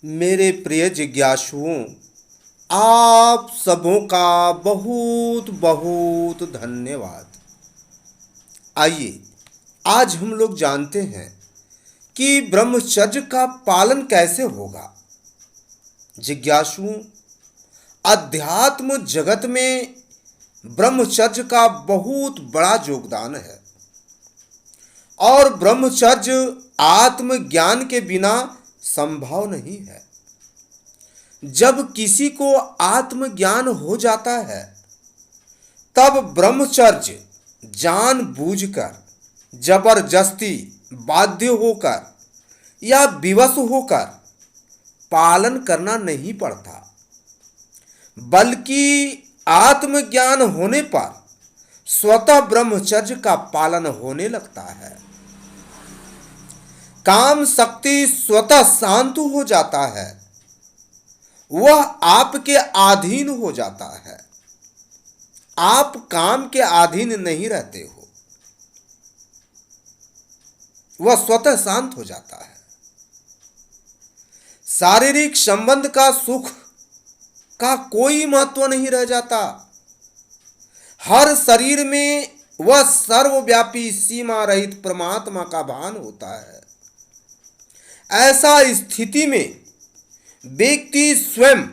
मेरे प्रिय जिज्ञासुओं, आप सबों का बहुत बहुत धन्यवाद। आइए, आज हम लोग जानते हैं कि ब्रह्मचर्य का पालन कैसे होगा। जिज्ञासुओं, अध्यात्म जगत में ब्रह्मचर्य का बहुत बड़ा योगदान है और ब्रह्मचर्य आत्मज्ञान के बिना संभव नहीं है। जब किसी को आत्मज्ञान हो जाता है तब ब्रह्मचर्य जानबूझकर, जबरदस्ती, बाध्य होकर या विवश होकर पालन करना नहीं पड़ता, बल्कि आत्मज्ञान होने पर स्वतः ब्रह्मचर्य का पालन होने लगता है। काम शक्ति स्वतः शांत हो जाता है, वह आपके अधीन हो जाता है। आप काम के अधीन नहीं रहते हो, वह स्वतः शांत हो जाता है। शारीरिक संबंध का सुख का कोई महत्व नहीं रह जाता। हर शरीर में वह सर्वव्यापी सीमा रहित परमात्मा का भान होता है। ऐसा स्थिति में व्यक्ति स्वयं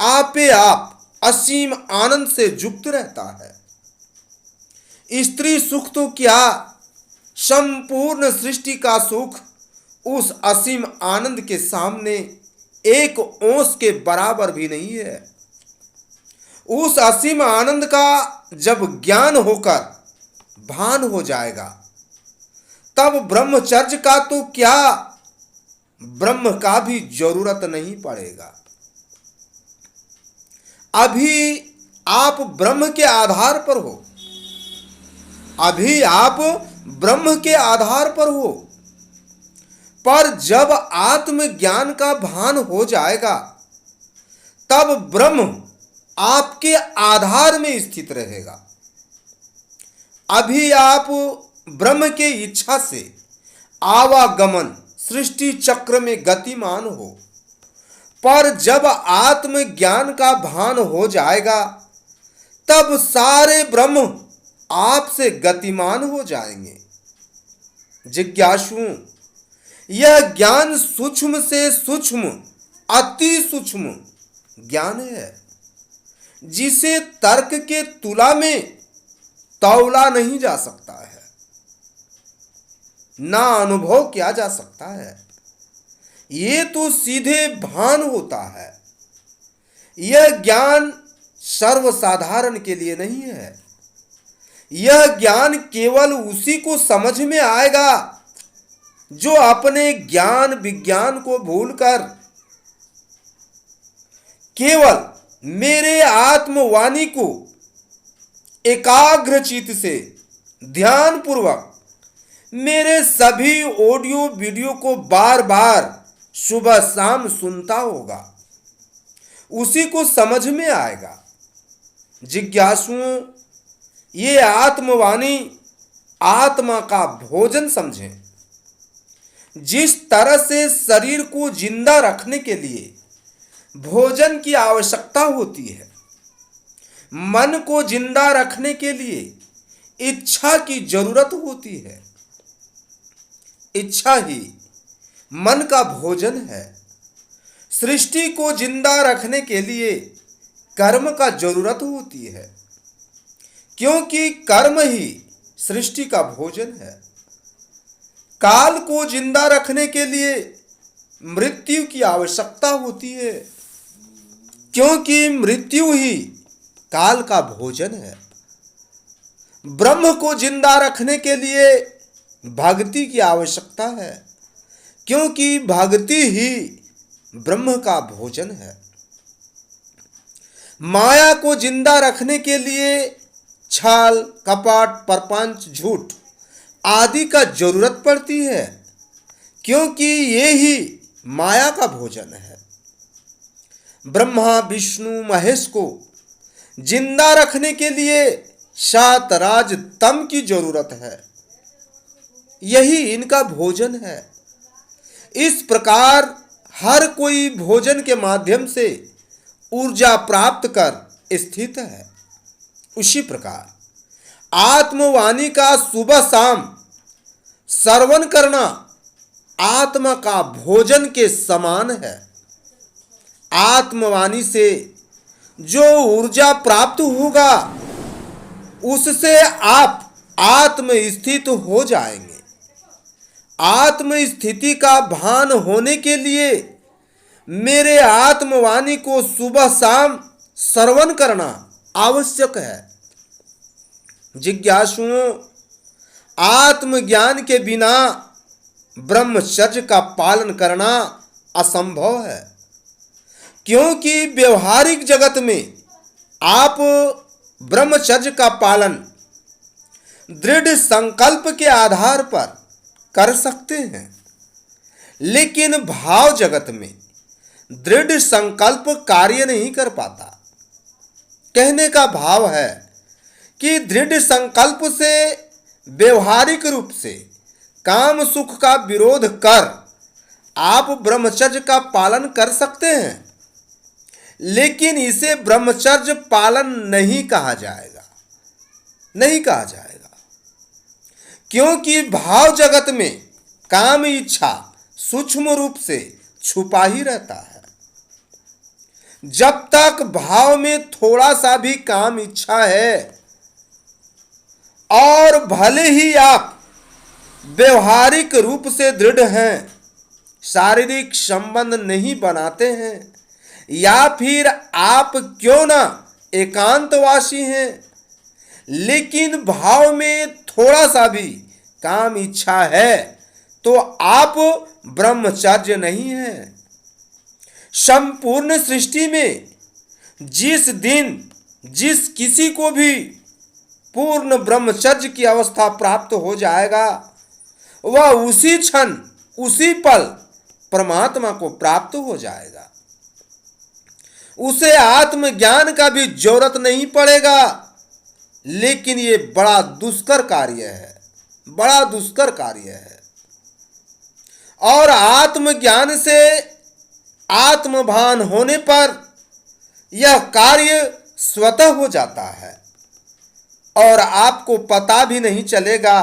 आपे आप असीम आनंद से युक्त रहता है। स्त्री सुख तो क्या, संपूर्ण सृष्टि का सुख उस असीम आनंद के सामने एक ओंस के बराबर भी नहीं है। उस असीम आनंद का जब ज्ञान होकर भान हो जाएगा तब ब्रह्मचर्य का तो क्या, ब्रह्म का भी जरूरत नहीं पड़ेगा। अभी आप ब्रह्म के आधार पर हो, अभी आप ब्रह्म के आधार पर हो, पर जब आत्मज्ञान का भान हो जाएगा तब ब्रह्म आपके आधार में स्थित रहेगा। अभी आप ब्रह्म के इच्छा से आवागमन सृष्टि चक्र में गतिमान हो, पर जब आत्मज्ञान का भान हो जाएगा तब सारे ब्रह्म आपसे गतिमान हो जाएंगे। जिज्ञासुओं, यह ज्ञान सूक्ष्म से सूक्ष्म, अति सूक्ष्म ज्ञान है, जिसे तर्क के तुला में तौला नहीं जा सकता है, ना अनुभव किया जा सकता है। ये तो सीधे भान होता है। यह ज्ञान सर्वसाधारण के लिए नहीं है। यह ज्ञान केवल उसी को समझ में आएगा जो अपने ज्ञान विज्ञान को भूलकर केवल मेरे आत्मवाणी को एकाग्र चित्त से ध्यान पूर्वक मेरे सभी ऑडियो वीडियो को बार बार सुबह शाम सुनता होगा, उसी को समझ में आएगा। जिज्ञासुओं, ये आत्मवाणी आत्मा का भोजन समझें। जिस तरह से शरीर को जिंदा रखने के लिए भोजन की आवश्यकता होती है, मन को जिंदा रखने के लिए इच्छा की जरूरत होती है। इच्छा ही मन का भोजन है। सृष्टि को जिंदा रखने के लिए कर्म का जरूरत होती है, क्योंकि कर्म ही सृष्टि का भोजन है। काल को जिंदा रखने के लिए मृत्यु की आवश्यकता होती है, क्योंकि मृत्यु ही काल का भोजन है। ब्रह्म को जिंदा रखने के लिए भक्ति की आवश्यकता है, क्योंकि भक्ति ही ब्रह्म का भोजन है। माया को जिंदा रखने के लिए छल, कपट, प्रपंच, झूठ आदि का जरूरत पड़ती है, क्योंकि ये ही माया का भोजन है। ब्रह्मा विष्णु महेश को जिंदा रखने के लिए सात राज तम की जरूरत है, यही इनका भोजन है। इस प्रकार हर कोई भोजन के माध्यम से ऊर्जा प्राप्त कर स्थित है। उसी प्रकार आत्मवाणी का सुबह शाम श्रवण करना आत्मा का भोजन के समान है। आत्मवाणी से जो ऊर्जा प्राप्त होगा उससे आप आत्म स्थित हो जाएंगे। आत्म स्थिति का भान होने के लिए मेरे आत्मवाणी को सुबह शाम श्रवण करना आवश्यक है। जिज्ञासुओं, आत्मज्ञान के बिना ब्रह्मचर्य का पालन करना असंभव है, क्योंकि व्यवहारिक जगत में आप ब्रह्मचर्य का पालन दृढ़ संकल्प के आधार पर कर सकते हैं, लेकिन भाव जगत में दृढ़ संकल्प कार्य नहीं कर पाता। कहने का भाव है कि दृढ़ संकल्प से व्यवहारिक रूप से काम सुख का विरोध कर आप ब्रह्मचर्य का पालन कर सकते हैं, लेकिन इसे ब्रह्मचर्य पालन नहीं कहा जाएगा, नहीं कहा जाएगा, क्योंकि भाव जगत में काम इच्छा सूक्ष्म रूप से छुपा ही रहता है। जब तक भाव में थोड़ा सा भी काम इच्छा है और भले ही आप व्यवहारिक रूप से दृढ़ हैं, शारीरिक संबंध नहीं बनाते हैं, या फिर आप क्यों ना एकांतवासी हैं, लेकिन भाव में थोड़ा सा भी काम इच्छा है तो आप ब्रह्मचर्य नहीं है। संपूर्ण सृष्टि में जिस दिन जिस किसी को भी पूर्ण ब्रह्मचर्य की अवस्था प्राप्त हो जाएगा, वह उसी क्षण उसी पल परमात्मा को प्राप्त हो जाएगा। उसे आत्मज्ञान का भी जरूरत नहीं पड़ेगा, लेकिन ये बड़ा दुष्कर कार्य है, बड़ा दुष्कर कार्य है। और आत्मज्ञान से आत्मभान होने पर यह कार्य स्वतः हो जाता है और आपको पता भी नहीं चलेगा।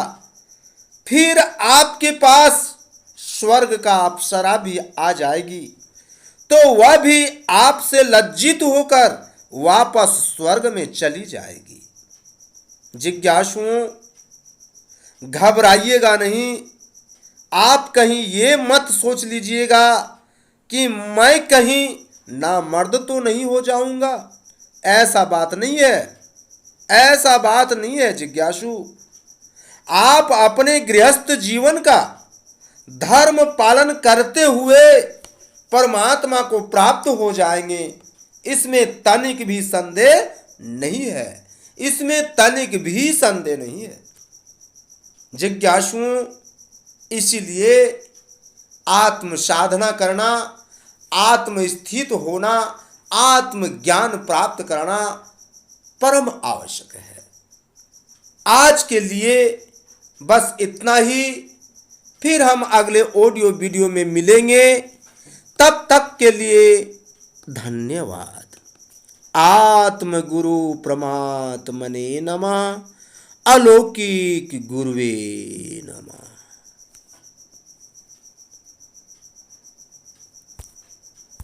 फिर आपके पास स्वर्ग का अप्सरा भी आ जाएगी तो वह भी आपसे लज्जित होकर वापस स्वर्ग में चली जाएगी। जिज्ञासुओं, घबराइएगा नहीं। आप कहीं ये मत सोच लीजिएगा कि मैं कहीं नामर्द तो नहीं हो जाऊंगा। ऐसा बात नहीं है, ऐसा बात नहीं है जिज्ञासु। आप अपने गृहस्थ जीवन का धर्म पालन करते हुए परमात्मा को प्राप्त हो जाएंगे, इसमें तनिक भी संदेह नहीं है, इसमें तनिक भी संदेह नहीं है जिज्ञासुओं। इसीलिए आत्म साधना करना, आत्म स्थित होना, आत्म ज्ञान प्राप्त करना परम आवश्यक है। आज के लिए बस इतना ही। फिर हम अगले ऑडियो वीडियो में मिलेंगे। तब तक के लिए धन्यवाद। आत्म गुरु परमात्मने नमः। अलौकिक गुरुवे नमः।